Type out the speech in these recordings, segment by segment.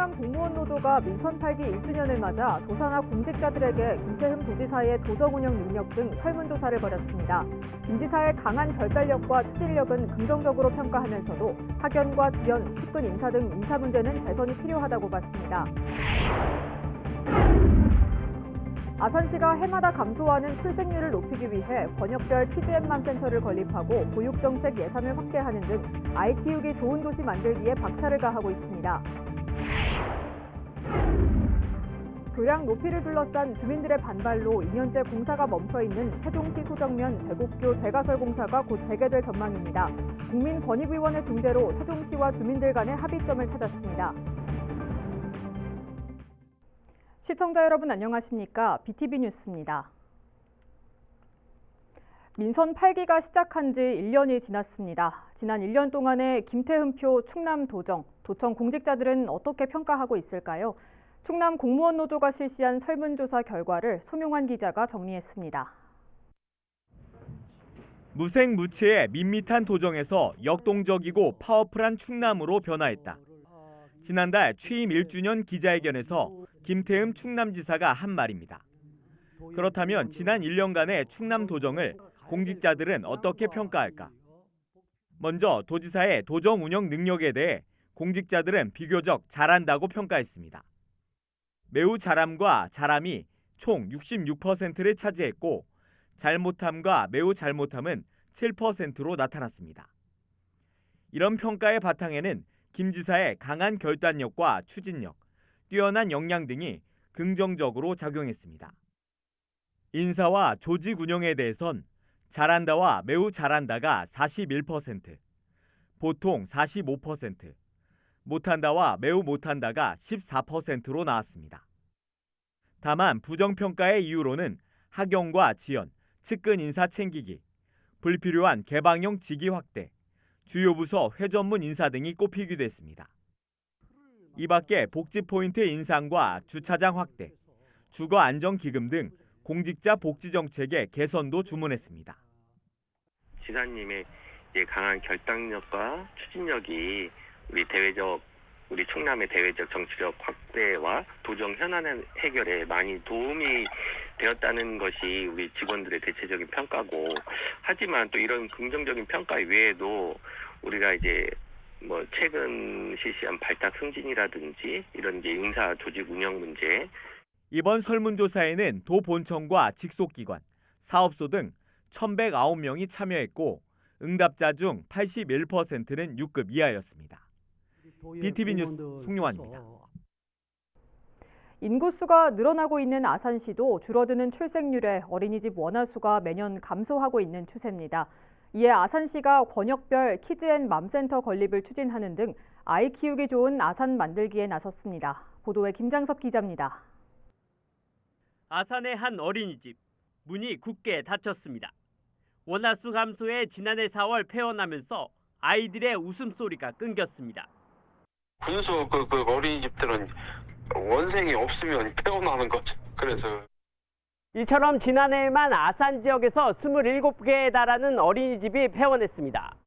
충남 공무원 노조가 민선 8기 1주년을 맞아 도사나 공직자들에게 김태흠 도지사의 도정 운영 능력 등 설문조사를 벌였습니다. 김 지사의 강한 결단력과 추진력은 긍정적으로 평가하면서도 학연과 지연, 측근 인사 등 인사 문제는 개선이 필요하다고 봤습니다. 아산시가 해마다 감소하는 출생률을 높이기 위해 권역별 TGM맘 센터를 건립하고 보육정책 예산을 확대하는 등 아이 키우기 좋은 도시 만들기에 박차를 가하고 있습니다. 교량 높이를 둘러싼 주민들의 반발로 2년째 공사가 멈춰있는 세종시 소정면 대곡교 재가설 공사가 곧 재개될 전망입니다. 국민권익위원회 중재로 세종시와 주민들 간의 합의점을 찾았습니다. 시청자 여러분 안녕하십니까? BTV 뉴스입니다. 민선 8기가 시작한 지 1년이 지났습니다. 지난 1년 동안의 김태흠표 충남도정, 도청 공직자들은 어떻게 평가하고 있을까요? 충남 공무원 노조가 실시한 설문조사 결과를 송용환 기자가 정리했습니다. 무색무취의 밋밋한 도정에서 역동적이고 파워풀한 충남으로 변화했다. 지난달 취임 1주년 기자회견에서 김태흠 충남지사가 한 말입니다. 그렇다면 지난 1년간의 충남도정을 공직자들은 어떻게 평가할까? 먼저 도지사의 도정 운영 능력에 대해 공직자들은 비교적 잘한다고 평가했습니다. 매우 잘함과 잘함이 총 66%를 차지했고 잘못함과 매우 잘못함은 7%로 나타났습니다. 이런 평가의 바탕에는 김 지사의 강한 결단력과 추진력, 뛰어난 역량 등이 긍정적으로 작용했습니다. 인사와 조직 운영에 대해선 잘한다와 매우 잘한다가 41%, 보통 45%, 못한다와 매우 못한다가 14%로 나왔습니다. 다만 부정평가의 이유로는 학연과 지연, 측근 인사 챙기기, 불필요한 개방형 직위 확대, 주요 부서 회전문 인사 등이 꼽히기도 했습니다. 이 밖에 복지 포인트 인상과 주차장 확대, 주거 안정기금 등 공직자 복지 정책의 개선도 주문했습니다. 지사님의 강한 결단력과 추진력이 우리 충남의 대외적 정치적 확대와 도정 현안 해결에 많이 도움이 되었다는 것이 우리 직원들의 대체적인 평가고, 하지만 또 이런 긍정적인 평가 외에도 우리가 최근 실시한 발탁 승진이라든지 이런 인사 조직 운영 문제. 이번 설문조사에는 도 본청과 직속기관, 사업소 등 1,109명이 참여했고 응답자 중 81%는 6급 이하였습니다. BTV 뉴스 송용환입니다. 인구수가 늘어나고 있는 아산시도 줄어드는 출생률에 어린이집 원화수가 매년 감소하고 있는 추세입니다. 이에 아산시가 권역별 키즈앤맘센터 건립을 추진하는 등 아이 키우기 좋은 아산 만들기에 나섰습니다. 보도에 김장섭 기자입니다. 아산의 한 어린이집, 문이 굳게 닫혔습니다. 원화수 감소에 지난해 4월 폐원하면서 아이들의 웃음소리가 끊겼습니다. 분수 그 어린이집들은 원생이 없으면 폐원하는 거죠. 그래서 이처럼 지난해에만 아산 지역에서 27개에 달하는 어린이집이 폐원했습니다.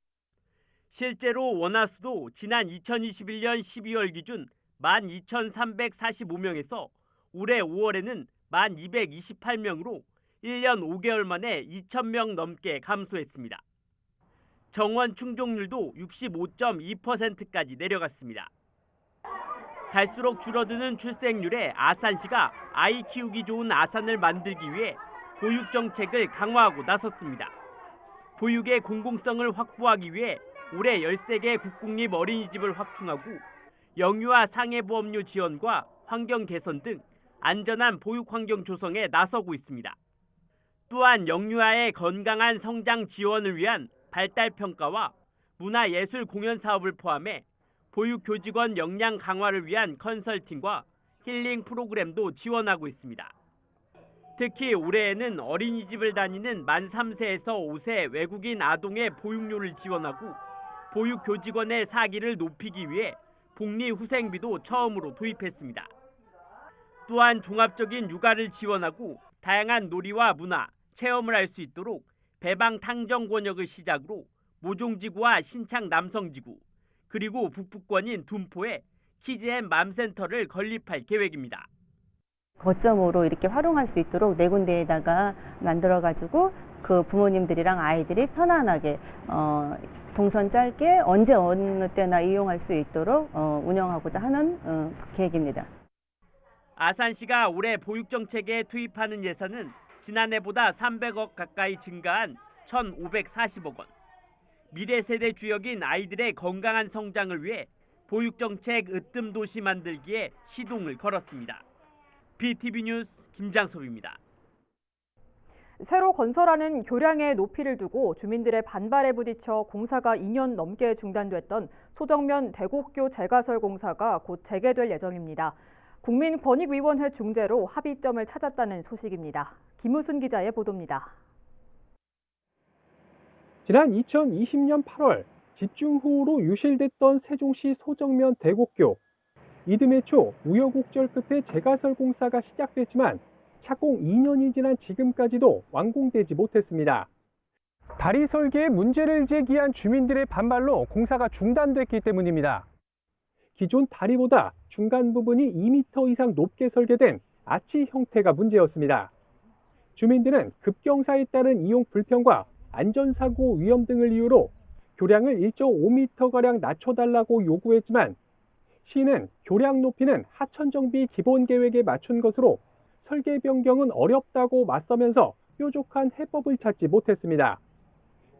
실제로 원화수도 지난 2021년 12월 기준 12,345명에서 올해 5월에는 1,228명으로 1년 5개월 만에 2,000명 넘게 감소했습니다. 정원 충족률도 65.2%까지 내려갔습니다. 갈수록 줄어드는 출생률에 아산시가 아이 키우기 좋은 아산을 만들기 위해 보육 정책을 강화하고 나섰습니다. 보육의 공공성을 확보하기 위해 올해 13개 국공립 어린이집을 확충하고 영유아 상해보험료 지원과 환경 개선 등 안전한 보육 환경 조성에 나서고 있습니다. 또한 영유아의 건강한 성장 지원을 위한 발달 평가와 문화예술 공연 사업을 포함해 보육교직원 역량 강화를 위한 컨설팅과 힐링 프로그램도 지원하고 있습니다. 특히 올해에는 어린이집을 다니는 만 3세에서 5세 외국인 아동의 보육료를 지원하고 보육교직원의 사기를 높이기 위해 복리후생비도 처음으로 도입했습니다. 또한 종합적인 육아를 지원하고 다양한 놀이와 문화, 체험을 할 수 있도록 배방탕정 권역을 시작으로 모종지구와 신창 남성지구, 그리고 북부권인 둔포에 키즈앤 맘센터를 건립할 계획입니다. 거점으로 이렇게 활용할 수 있도록 4군데에다가 만들어가지고 그 부모님들이랑 아이들이 편안하게 동선 짧게 언제 어느 때나 이용할 수 있도록 운영하고자 하는 계획입니다. 아산시가 올해 보육정책에 투입하는 예산은 지난해보다 300억 가까이 증가한 1,540억 원. 미래 세대 주역인 아이들의 건강한 성장을 위해 보육정책 으뜸 도시 만들기에 시동을 걸었습니다. BTV 뉴스 김장섭입니다. 새로 건설하는 교량의 높이를 두고 주민들의 반발에 부딪혀 공사가 2년 넘게 중단됐던 소정면 대곡교 재가설 공사가 곧 재개될 예정입니다. 국민권익위원회 중재로 합의점을 찾았다는 소식입니다. 김우순 기자의 보도입니다. 지난 2020년 8월 집중호우로 유실됐던 세종시 소정면 대곡교. 이듬해 초 우여곡절 끝에 재가설 공사가 시작됐지만 착공 2년이 지난 지금까지도 완공되지 못했습니다. 다리 설계에 문제를 제기한 주민들의 반발로 공사가 중단됐기 때문입니다. 기존 다리보다 중간 부분이 2m 이상 높게 설계된 아치 형태가 문제였습니다. 주민들은 급경사에 따른 이용 불편과 안전사고 위험 등을 이유로 교량을 1.5m가량 낮춰달라고 요구했지만 시는 교량 높이는 하천정비 기본계획에 맞춘 것으로 설계 변경은 어렵다고 맞서면서 뾰족한 해법을 찾지 못했습니다.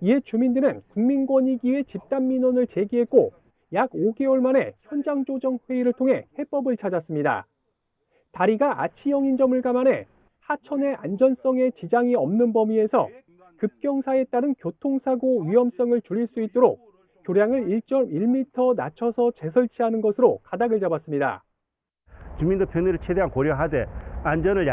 이에 주민들은 국민권익위에 집단민원을 제기했고 약 5개월 만에 현장 조정 회의를 통해 해법을 찾았습니다. 다리가 아치형인 점을 감안해 하천의 안전성에 지장이 없는 범위에서 급경사에 따른 교통사고 위험성을 줄일 수 있도록 교량을 1.1m 낮춰서 재설치하는 것으로 가닥을 잡았습니다. 주민들 편의를 최대한 고려하되 안전을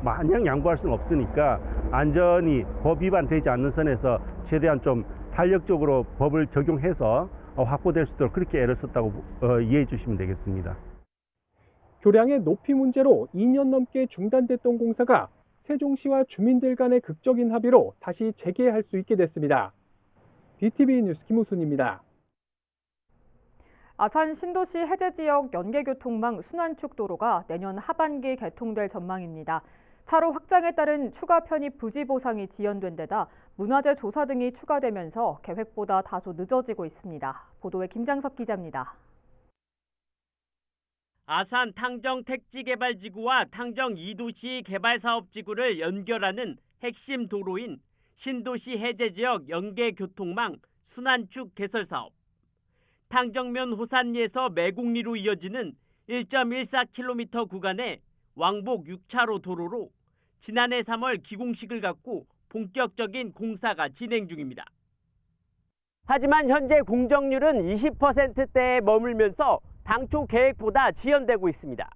마냥 양보할 수는 없으니까 안전이 법 위반되지 않는 선에서 최대한 좀 탄력적으로 법을 적용해서 확보될 수 있도록 그렇게 애를 썼다고 이해해 주시면 되겠습니다. 교량의 높이 문제로 2년 넘게 중단됐던 공사가 세종시와 주민들 간의 극적인 합의로 다시 재개할 수 있게 됐습니다. BTV 뉴스 김우순입니다. 아산 신도시 해제 지역 연계교통망 순환축 도로가 내년 하반기 개통될 전망입니다. 차로 확장에 따른 추가 편입 부지 보상이 지연된 데다 문화재 조사 등이 추가되면서 계획보다 다소 늦어지고 있습니다. 보도에 김장섭 기자입니다. 아산 탕정 택지개발지구와 탕정 2도시 개발사업지구를 연결하는 핵심 도로인 신도시 해제지역 연계교통망 순환축 개설사업. 탕정면 호산리에서 매곡리로 이어지는 1.14km 구간의 왕복 6차로 도로로 지난해 3월 기공식을 갖고 본격적인 공사가 진행 중입니다. 하지만 현재 공정률은 20%대에 머물면서 당초 계획보다 지연되고 있습니다.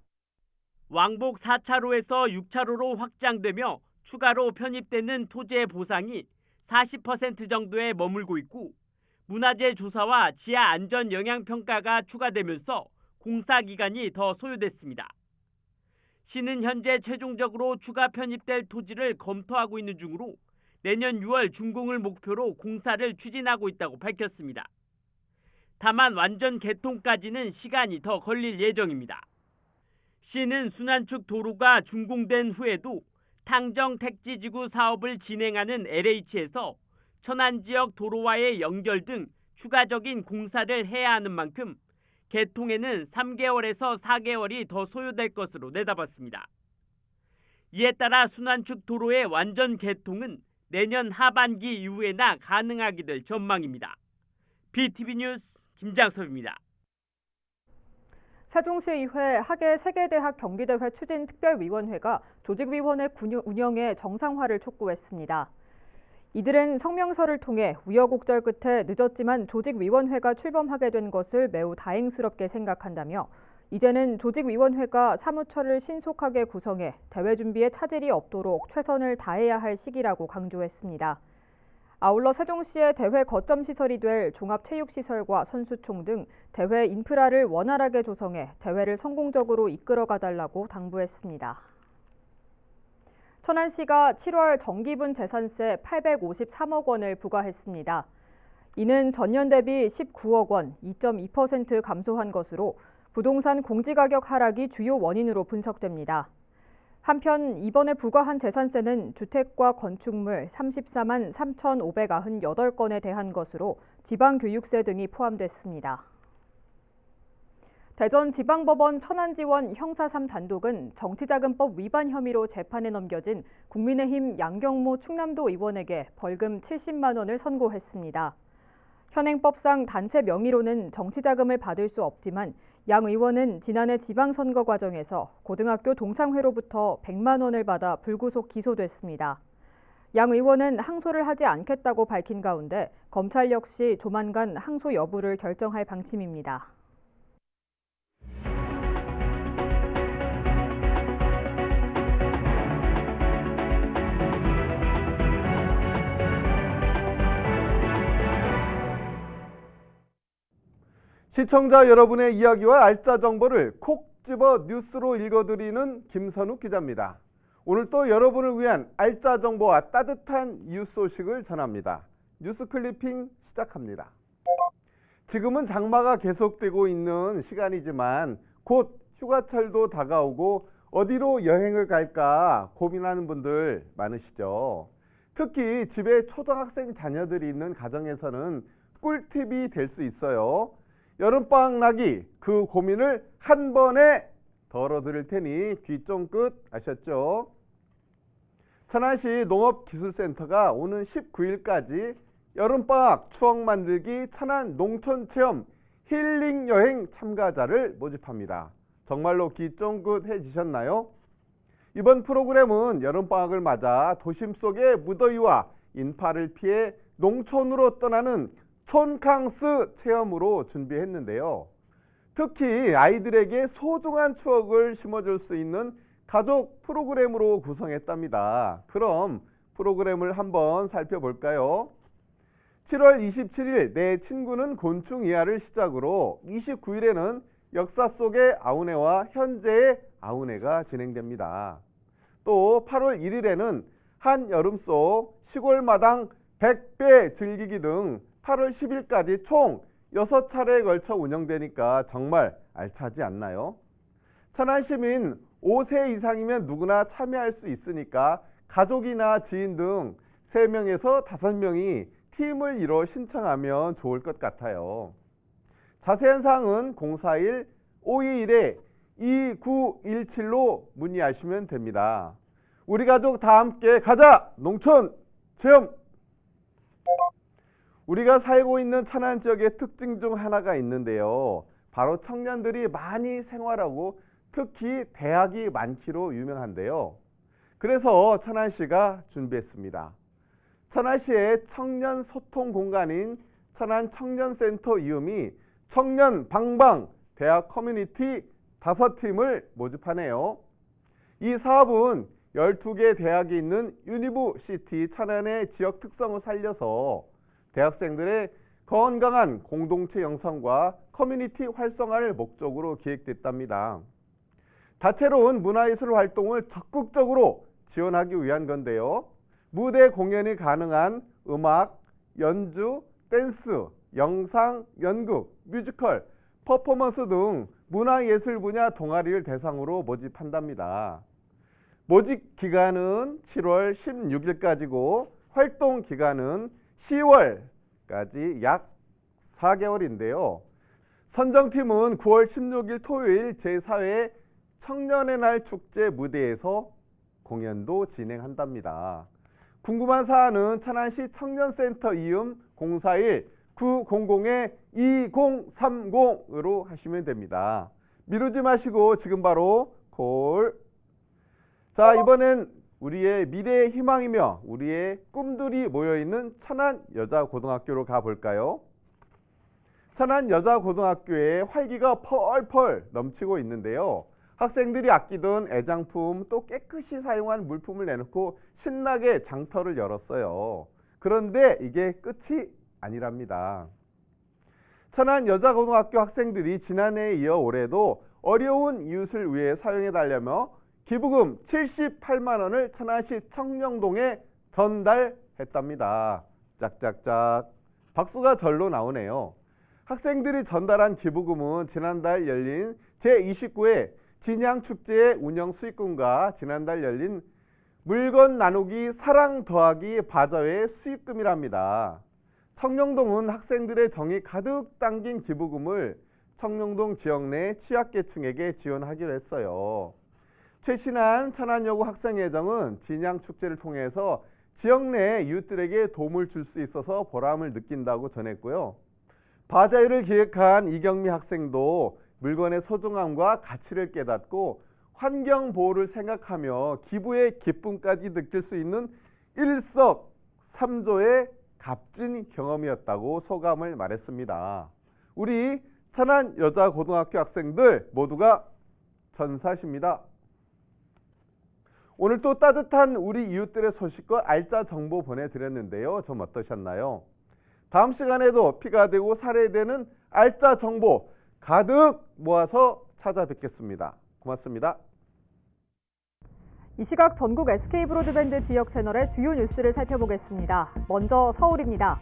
왕복 4차로에서 6차로로 확장되며 추가로 편입되는 토지의 보상이 40% 정도에 머물고 있고 문화재 조사와 지하 안전 영향 평가가 추가되면서 공사 기간이 더 소요됐습니다. 시는 현재 최종적으로 추가 편입될 토지를 검토하고 있는 중으로 내년 6월 준공을 목표로 공사를 추진하고 있다고 밝혔습니다. 다만 완전 개통까지는 시간이 더 걸릴 예정입니다. 시는 순환축 도로가 준공된 후에도 탕정 택지지구 사업을 진행하는 LH에서 천안지역 도로와의 연결 등 추가적인 공사를 해야 하는 만큼 개통에는 3개월에서 4개월이 더 소요될 것으로 내다봤습니다. 이에 따라 순환축 도로의 완전 개통은 내년 하반기 이후에나 가능하게 될 전망입니다. BTV 뉴스 김장섭입니다. 세종시의회 학예 세계대학 경기대회 추진특별위원회가 조직위원회 운영의 정상화를 촉구했습니다. 이들은 성명서를 통해 우여곡절 끝에 늦었지만 조직위원회가 출범하게 된 것을 매우 다행스럽게 생각한다며 이제는 조직위원회가 사무처를 신속하게 구성해 대회 준비에 차질이 없도록 최선을 다해야 할 시기라고 강조했습니다. 아울러 세종시의 대회 거점 시설이 될 종합체육시설과 선수총 등 대회 인프라를 원활하게 조성해 대회를 성공적으로 이끌어가달라고 당부했습니다. 천안시가 7월 정기분 재산세 853억 원을 부과했습니다. 이는 전년 대비 19억 원, 2.2% 감소한 것으로 부동산 공시가격 하락이 주요 원인으로 분석됩니다. 한편 이번에 부과한 재산세는 주택과 건축물 34만 3,598건에 대한 것으로 지방교육세 등이 포함됐습니다. 대전지방법원 천안지원 형사 3단독은 정치자금법 위반 혐의로 재판에 넘겨진 국민의힘 양경모 충남도 의원에게 벌금 70만 원을 선고했습니다. 현행법상 단체 명의로는 정치자금을 받을 수 없지만 양 의원은 지난해 지방선거 과정에서 고등학교 동창회로부터 100만 원을 받아 불구속 기소됐습니다. 양 의원은 항소를 하지 않겠다고 밝힌 가운데 검찰 역시 조만간 항소 여부를 결정할 방침입니다. 시청자 여러분의 이야기와 알짜 정보를 콕 집어 뉴스로 읽어드리는 김선욱 기자입니다. 오늘 또 여러분을 위한 알짜 정보와 따뜻한 이웃 소식을 전합니다. 뉴스 클리핑 시작합니다. 지금은 장마가 계속되고 있는 시간이지만 곧 휴가철도 다가오고 어디로 여행을 갈까 고민하는 분들 많으시죠. 특히 집에 초등학생 자녀들이 있는 가정에서는 꿀팁이 될 수 있어요. 여름방학 나기 그 고민을 한 번에 덜어드릴 테니 귀 쫑긋 아셨죠? 천안시 농업기술센터가 오는 19일까지 여름방학 추억 만들기 천안 농촌체험 힐링 여행 참가자를 모집합니다. 정말로 귀 쫑긋해지셨나요? 이번 프로그램은 여름방학을 맞아 도심 속의 무더위와 인파를 피해 농촌으로 떠나는 촌캉스 체험으로 준비했는데요. 특히 아이들에게 소중한 추억을 심어줄 수 있는 가족 프로그램으로 구성했답니다. 그럼 프로그램을 한번 살펴볼까요? 7월 27일 내 친구는 곤충 이야를 시작으로 29일에는 역사 속의 아우네와 현재의 아우네가 진행됩니다. 또 8월 1일에는 한여름 속 시골 마당 100배 즐기기 등 8월 10일까지 총 6차례에 걸쳐 운영되니까 정말 알차지 않나요? 천안시민 5세 이상이면 누구나 참여할 수 있으니까 가족이나 지인 등 3명에서 5명이 팀을 이뤄 신청하면 좋을 것 같아요. 자세한 사항은 041-521-2917로 문의하시면 됩니다. 우리 가족 다 함께 가자! 농촌 체험! 우리가 살고 있는 천안 지역의 특징 중 하나가 있는데요. 바로 청년들이 많이 생활하고 특히 대학이 많기로 유명한데요. 그래서 천안시가 준비했습니다. 천안시의 청년 소통 공간인 천안청년센터 이음이 청년 방방 대학 커뮤니티 5팀을 모집하네요. 이 사업은 12개 대학이 있는 유니브시티 천안의 지역 특성을 살려서 대학생들의 건강한 공동체 형성과 커뮤니티 활성화를 목적으로 기획됐답니다. 다채로운 문화예술 활동을 적극적으로 지원하기 위한 건데요. 무대 공연이 가능한 음악, 연주, 댄스, 영상, 연극, 뮤지컬, 퍼포먼스 등 문화예술 분야 동아리를 대상으로 모집한답니다. 모집 기간은 7월 16일까지고 활동 기간은 10월까지 약 4개월인데요. 선정팀은 9월 16일 토요일 제4회 청년의 날 축제 무대에서 공연도 진행한답니다. 궁금한 사안은 천안시 청년센터 이음 041-900-2030으로 하시면 됩니다. 미루지 마시고 지금 바로 콜! 자, 이번엔 우리의 미래의 희망이며 우리의 꿈들이 모여있는 천안여자고등학교로 가볼까요? 천안여자고등학교에 활기가 펄펄 넘치고 있는데요. 학생들이 아끼던 애장품 또 깨끗이 사용한 물품을 내놓고 신나게 장터를 열었어요. 그런데 이게 끝이 아니랍니다. 천안여자고등학교 학생들이 지난해에 이어 올해도 어려운 이웃을 위해 사용해달라며 기부금 78만 원을 천안시 청령동에 전달했답니다. 짝짝짝. 박수가 절로 나오네요. 학생들이 전달한 기부금은 지난달 열린 제29회 진양축제의 운영 수익금과 지난달 열린 물건 나누기 사랑 더하기 바자회의 수익금이랍니다. 청룡동은 학생들의 정이 가득 담긴 기부금을 청룡동 지역 내 취약계층에게 지원하기로 했어요. 최신한 천안여고 학생회장은 진양축제를 통해서 지역 내 이웃들에게 도움을 줄 수 있어서 보람을 느낀다고 전했고요. 바자회를 기획한 이경미 학생도 물건의 소중함과 가치를 깨닫고 환경보호를 생각하며 기부의 기쁨까지 느낄 수 있는 일석삼조의 값진 경험이었다고 소감을 말했습니다. 우리 천안 여자고등학교 학생들 모두가 전사십니다. 오늘 또 따뜻한 우리 이웃들의 소식과 알짜 정보 보내드렸는데요. 좀 어떠셨나요? 다음 시간에도 피가 되고 살이 되는 알짜 정보 가득 모아서 찾아뵙겠습니다. 고맙습니다. 이 시각 전국 SK브로드밴드 지역 채널의 주요 뉴스를 살펴보겠습니다. 먼저 서울입니다.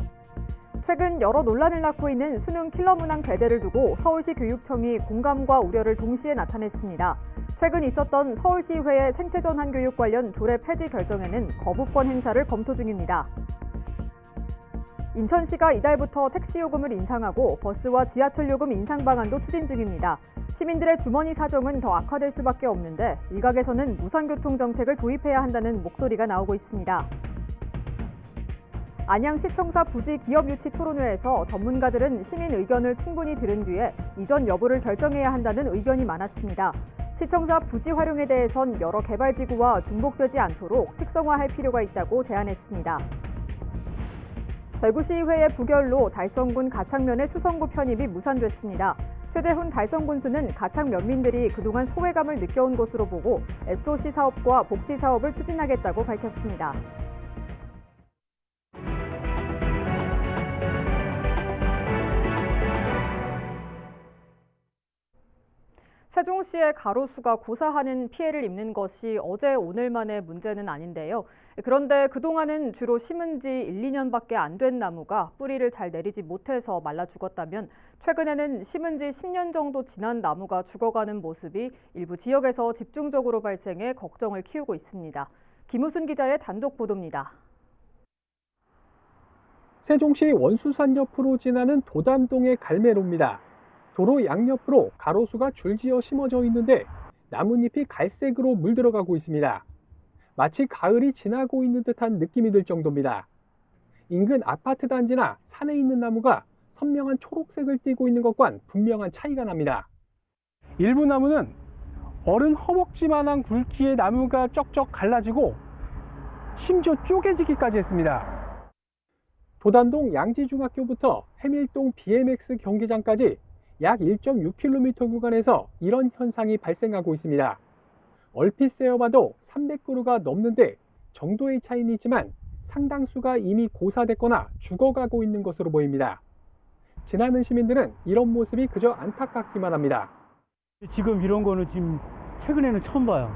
최근 여러 논란을 낳고 있는 수능 킬러 문항 배제를 두고 서울시 교육청이 공감과 우려를 동시에 나타냈습니다. 최근 있었던 서울시의회 생태전환 교육 관련 조례 폐지 결정에는 거부권 행사를 검토 중입니다. 인천시가 이달부터 택시 요금을 인상하고 버스와 지하철 요금 인상 방안도 추진 중입니다. 시민들의 주머니 사정은 더 악화될 수밖에 없는데 일각에서는 무상교통 정책을 도입해야 한다는 목소리가 나오고 있습니다. 안양시청사 부지 기업 유치 토론회에서 전문가들은 시민 의견을 충분히 들은 뒤에 이전 여부를 결정해야 한다는 의견이 많았습니다. 시청사 부지 활용에 대해선 여러 개발지구와 중복되지 않도록 특성화할 필요가 있다고 제안했습니다. 대구시의회의 부결로 달성군 가창면의 수성구 편입이 무산됐습니다. 최재훈 달성군수는 가창 면민들이 그동안 소외감을 느껴온 것으로 보고 SOC 사업과 복지 사업을 추진하겠다고 밝혔습니다. 세종시의 가로수가 고사하는 피해를 입는 것이 어제 오늘만의 문제는 아닌데요. 그런데 그동안은 주로 심은 지 1, 2년밖에 안 된 나무가 뿌리를 잘 내리지 못해서 말라 죽었다면 최근에는 심은 지 10년 정도 지난 나무가 죽어가는 모습이 일부 지역에서 집중적으로 발생해 걱정을 키우고 있습니다. 김우순 기자의 단독 보도입니다. 세종시 원수산 옆으로 지나는 도담동의 갈매로입니다. 도로 양옆으로 가로수가 줄지어 심어져 있는데 나뭇잎이 갈색으로 물들어가고 있습니다. 마치 가을이 지나고 있는 듯한 느낌이 들 정도입니다. 인근 아파트 단지나 산에 있는 나무가 선명한 초록색을 띠고 있는 것과는 분명한 차이가 납니다. 일부 나무는 어른 허벅지만한 굵기의 나무가 쩍쩍 갈라지고 심지어 쪼개지기까지 했습니다. 도담동 양지중학교부터 해밀동 BMX 경기장까지 약 1.6km 구간에서 이런 현상이 발생하고 있습니다. 얼핏 세어봐도 300그루가 넘는데 정도의 차이는 있지만 상당수가 이미 고사됐거나 죽어가고 있는 것으로 보입니다. 지나는 시민들은 이런 모습이 그저 안타깝기만 합니다. 지금 이런 거는 지금 최근에는 처음 봐요.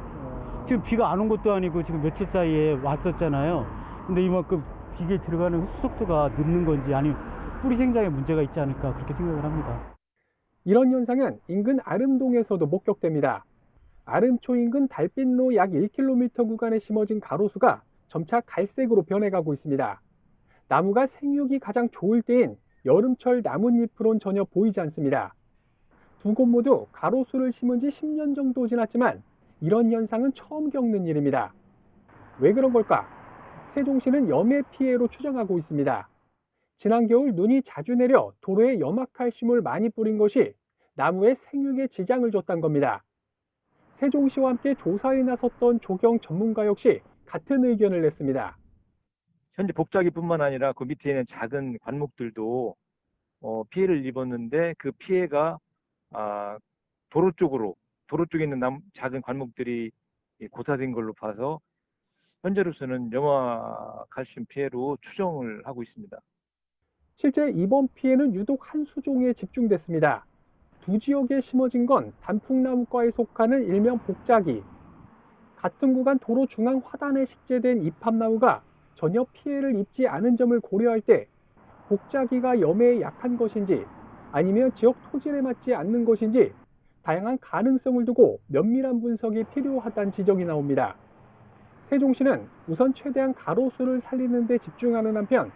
지금 비가 안 온 것도 아니고 지금 며칠 사이에 왔었잖아요. 근데 이만큼 이게 들어가는 흡수 속도가 늦는 건지 아니면 뿌리 생장에 문제가 있지 않을까 그렇게 생각을 합니다. 이런 현상은 인근 아름동에서도 목격됩니다. 아름초 인근 달빛로 약 1km 구간에 심어진 가로수가 점차 갈색으로 변해가고 있습니다. 나무가 생육이 가장 좋을 때인 여름철 나뭇잎으론 전혀 보이지 않습니다. 두 곳 모두 가로수를 심은 지 10년 정도 지났지만 이런 현상은 처음 겪는 일입니다. 왜 그런 걸까? 세종시는 염해 피해로 추정하고 있습니다. 지난 겨울 눈이 자주 내려 도로에 염화칼슘을 많이 뿌린 것이 나무의 생육에 지장을 줬다는 겁니다. 세종시와 함께 조사에 나섰던 조경 전문가 역시 같은 의견을 냈습니다. 현재 복자기뿐만 아니라 그 밑에 있는 작은 관목들도 피해를 입었는데 그 피해가 도로 쪽에 있는 작은 관목들이 고사된 걸로 봐서 현재로서는 염화칼슘 피해로 추정을 하고 있습니다. 실제 이번 피해는 유독 한 수종에 집중됐습니다. 두 지역에 심어진 건 단풍나무과에 속하는 일명 복자기. 같은 구간 도로 중앙 화단에 식재된 이팝나무가 전혀 피해를 입지 않은 점을 고려할 때 복자기가 염해에 약한 것인지 아니면 지역 토질에 맞지 않는 것인지 다양한 가능성을 두고 면밀한 분석이 필요하다는 지적이 나옵니다. 세종시는 우선 최대한 가로수를 살리는 데 집중하는 한편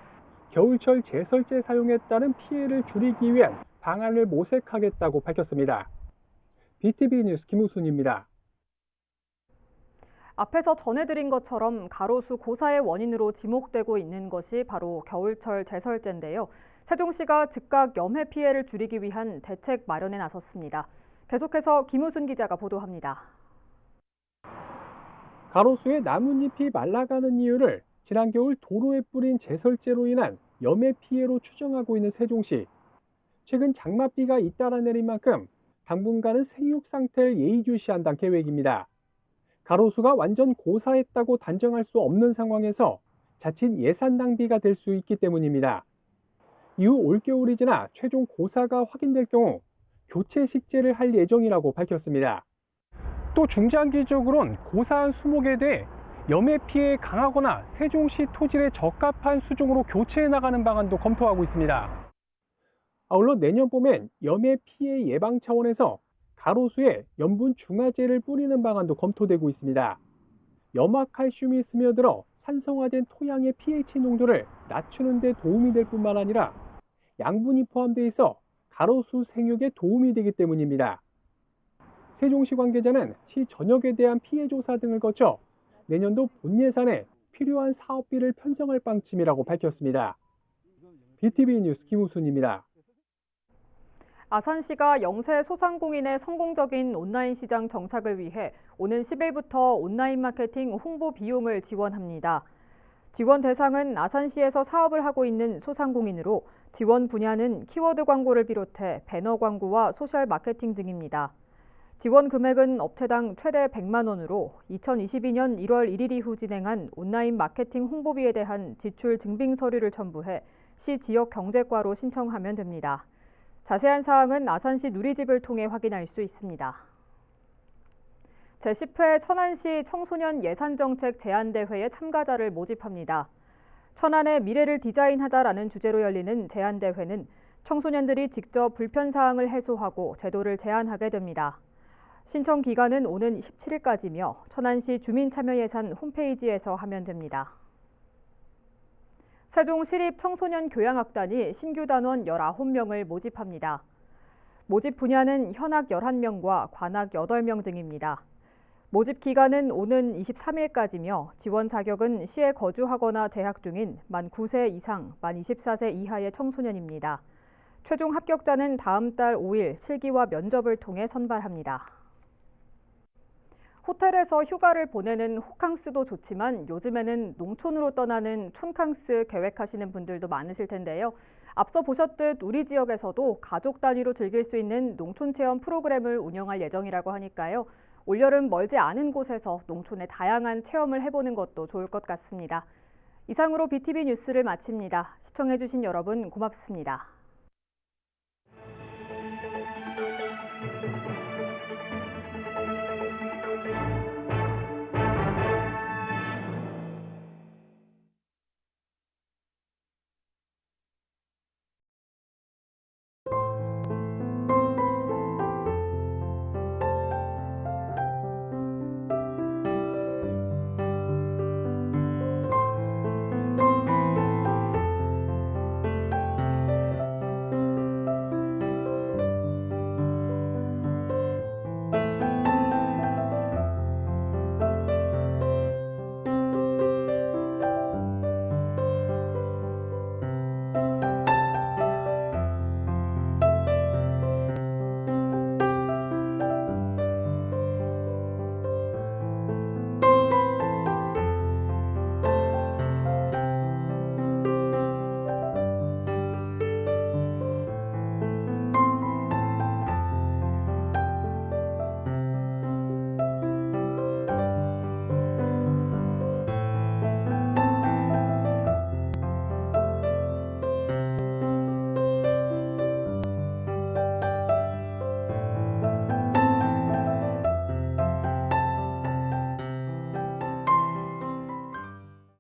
겨울철 제설제 사용에 따른 피해를 줄이기 위한 방안을 모색하겠다고 밝혔습니다. BTV 뉴스 김우순입니다. 앞에서 전해드린 것처럼 가로수 고사의 원인으로 지목되고 있는 것이 바로 겨울철 제설제인데요. 세종시가 즉각 염해 피해를 줄이기 위한 대책 마련에 나섰습니다. 계속해서 김우순 기자가 보도합니다. 가로수의 나뭇잎이 말라가는 이유를 지난 겨울 도로에 뿌린 제설제로 인한 염해 피해로 추정하고 있는 세종시. 최근 장맛비가 잇따라 내린 만큼 당분간은 생육 상태를 예의주시한다는 계획입니다. 가로수가 완전 고사했다고 단정할 수 없는 상황에서 자칫 예산 낭비가 될 수 있기 때문입니다. 이후 올겨울이 지나 최종 고사가 확인될 경우 교체 식재를 할 예정이라고 밝혔습니다. 또 중장기적으로는 고사한 수목에 대해 염해 피해에 강하거나 세종시 토질에 적합한 수종으로 교체해 나가는 방안도 검토하고 있습니다. 아울러 내년 봄엔 염해 피해 예방 차원에서 가로수에 염분 중화제를 뿌리는 방안도 검토되고 있습니다. 염화칼슘이 스며들어 산성화된 토양의 pH 농도를 낮추는 데 도움이 될 뿐만 아니라 양분이 포함되어 있어 가로수 생육에 도움이 되기 때문입니다. 세종시 관계자는 시 전역에 대한 피해 조사 등을 거쳐 내년도 본 예산에 필요한 사업비를 편성할 방침이라고 밝혔습니다. BTV 뉴스 김우순입니다. 아산시가 영세 소상공인의 성공적인 온라인 시장 정착을 위해 오는 10일부터 온라인 마케팅 홍보 비용을 지원합니다. 지원 대상은 아산시에서 사업을 하고 있는 소상공인으로 지원 분야는 키워드 광고를 비롯해 배너 광고와 소셜 마케팅 등입니다. 지원 금액은 업체당 최대 100만 원으로 2022년 1월 1일 이후 진행한 온라인 마케팅 홍보비에 대한 지출 증빙 서류를 첨부해 시 지역 경제과로 신청하면 됩니다. 자세한 사항은 아산시 누리집을 통해 확인할 수 있습니다. 제10회 천안시 청소년 예산정책 제안대회에 참가자를 모집합니다. 천안의 미래를 디자인하다라는 주제로 열리는 제안대회는 청소년들이 직접 불편사항을 해소하고 제도를 제안하게 됩니다. 신청 기간은 오는 17일까지며 천안시 주민참여예산 홈페이지에서 하면 됩니다. 세종시립청소년교양악단이 신규 단원 19명을 모집합니다. 모집 분야는 현악 11명과 관악 8명 등입니다. 모집 기간은 오는 23일까지며 지원 자격은 시에 거주하거나 재학 중인 만 9세 이상, 만 24세 이하의 청소년입니다. 최종 합격자는 다음 달 5일 실기와 면접을 통해 선발합니다. 호텔에서 휴가를 보내는 호캉스도 좋지만 요즘에는 농촌으로 떠나는 촌캉스 계획하시는 분들도 많으실 텐데요. 앞서 보셨듯 우리 지역에서도 가족 단위로 즐길 수 있는 농촌 체험 프로그램을 운영할 예정이라고 하니까요. 올여름 멀지 않은 곳에서 농촌의 다양한 체험을 해보는 것도 좋을 것 같습니다. 이상으로 BTV 뉴스를 마칩니다. 시청해주신 여러분 고맙습니다.